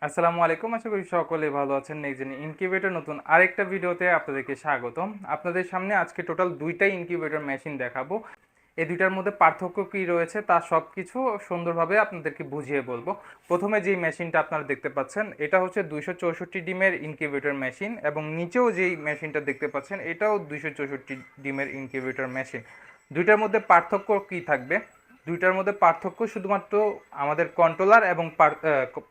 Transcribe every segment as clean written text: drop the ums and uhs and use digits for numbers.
আসসালামু আলাইকুম। আশা করি সকলে ভালো আছেন। নেক্সট ইনকিউবেটর নতুন আরেকটা ভিডিওতে আপনাদেরকে স্বাগতম। আপনাদের সামনে আজকে টোটাল দুইটা ইনকিউবেটর মেশিন দেখাবো। এই দুইটার মধ্যে পার্থক্য কী রয়েছে তা সব কিছু সুন্দরভাবে আপনাদেরকে বুঝিয়ে বলবো। প্রথমে যেই মেশিনটা আপনারা দেখতে পাচ্ছেন এটা হচ্ছে 264 ডিমের ইনকিউবেটর মেশিন, এবং নিচেও যেই মেশিনটা দেখতে পাচ্ছেন এটাও 264 ডিমের ইনকিউবেটর মেশিন। দুইটার মধ্যে পার্থক্য কী থাকবে? দুইটার মধ্যে পার্থক্য শুধুমাত্র আমাদের কন্ট্রোলার এবং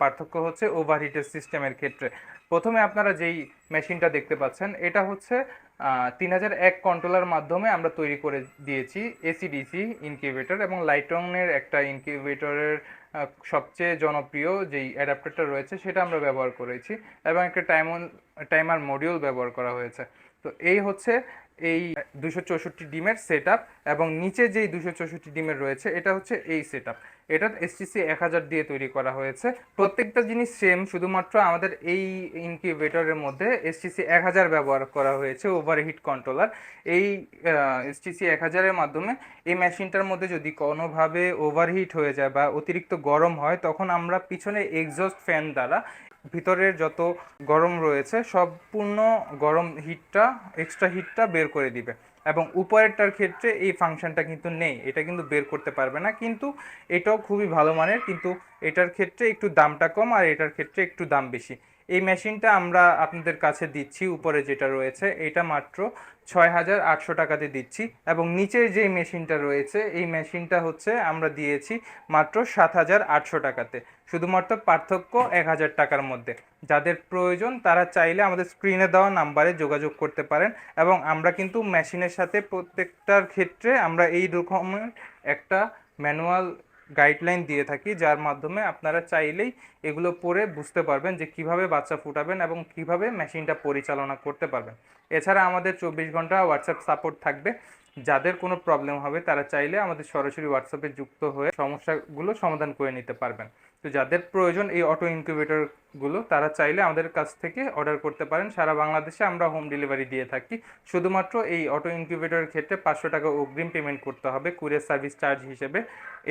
পার্থক্য হচ্ছে ওভারহিটের সিস্টেমের ক্ষেত্রে। প্রথমে আপনারা যেই মেশিনটা দেখতে পাচ্ছেন এটা হচ্ছে 3001 কন্ট্রোলার মাধ্যমে আমরা তৈরি করে দিয়েছি এসিডিসি ইনকিউবেটর, এবং লাইটনের একটা ইনকিউবেটরের সবচেয়ে জনপ্রিয় যেই অ্যাডাপ্টারটা রয়েছে সেটা আমরা ব্যবহার করেছি, এবং একটা টাইমার মডিউল ব্যবহার করা হয়েছে। তো এই হচ্ছে এই 264 ডিমের সেট আপ, এবং নিচে যেই 264 ডিমের রয়েছে এটা হচ্ছে এই সেট আপ। এটা এসটিসি 1000 দিয়ে তৈরি করা হয়েছে। প্রত্যেকটা জিনিস সেম, শুধুমাত্র আমাদের এই ইনকিউবেটরের মধ্যে এসটিসি 1000 ব্যবহার করা হয়েছে ওভারহিট কন্ট্রোলার। এই এসটিসি 1000-এর মাধ্যমে এই মেশিনটার মধ্যে যদি কোনোভাবে ওভারহিট হয়ে যায় বা অতিরিক্ত গরম হয়, তখন আমরা পিছনে এক্সস্ট ফ্যান দ্বারা ভিতরের যত গরম রয়েছে সম্পূর্ণ গরম হিটটা, এক্সট্রা হিটটা বের করে দিবে। এবং উপরেরটার ক্ষেত্রে এই ফাংশনটা কিন্তু নেই, এটা কিন্তু বের করতে পারবে না, কিন্তু এটাও খুবই ভালো মানের, কিন্তু এটার ক্ষেত্রে একটু দামটা কম আর এটার ক্ষেত্রে একটু দাম বেশি। এই মেশিনটা আমরা আপনাদের কাছে দিচ্ছি, উপরে যেটা রয়েছে এটা মাত্র 6800 টাকাতে দিচ্ছি, এবং নিচের যে মেশিনটা রয়েছে এই মেশিনটা হচ্ছে আমরা দিয়েছি মাত্র 7800 টাকাতে। শুধুমাত্র পার্থক্য 1000 টাকার মধ্যে। যাদের প্রয়োজন তারা চাইলে আমাদের স্ক্রিনে দেওয়া নাম্বারে যোগাযোগ করতে পারেন, এবং আমরা কিন্তু মেশিনের সাথে প্রত্যেকটার ক্ষেত্রে আমরা এই রকমের একটা ম্যানুয়াল গাইডলাইন দিয়ে থাকি, যার মাধ্যমে আপনারা চাইলেই এগুলো পড়ে বুঝতে পারবেন যে কিভাবে বাচ্চা ফুটাবেন এবং কিভাবে মেশিনটা পরিচালনা করতে পারবেন। এছাড়া আমাদের 24 ঘন্টা হোয়াটসঅ্যাপ সাপোর্ট থাকবে। যাদের কোনো প্রবলেম হবে তারা চাইলে আমাদের সরাসরি হোয়াটসঅ্যাপে যুক্ত হয়ে সমস্যাগুলো সমাধান করে নিতে পারবেন। তো যাদের প্রয়োজন এই অটো ইনকিউবেটরগুলো তারা চাইলে আমাদের কাছ থেকে অর্ডার করতে পারেন। সারা বাংলাদেশে আমরা হোম ডেলিভারি দিয়ে থাকি। শুধুমাত্র এই অটো ইনকিউবেটরের ক্ষেত্রে 500 টাকা অগ্রিম পেমেন্ট করতে হবে কুরিয়ার সার্ভিস চার্জ হিসেবে।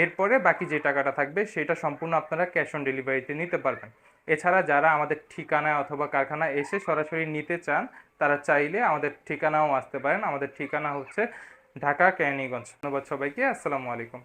এরপরে বাকি যে টাকাটা থাকবে সেটা সম্পূর্ণ আপনারা ক্যাশ অন ডেলিভারিতে নিতে পারবেন। এছাড়া যারা আমাদের ঠিকানায় অথবা কারখানায় এসে সরাসরি নিতে চান তারা চাইলে আমাদের ঠিকানাও আসতে পারেন। আমাদের ঠিকানা হচ্ছে ঢাকা কেরানীগঞ্জ। ধন্যবাদ সবাইকে। আসসালামু আলাইকুম।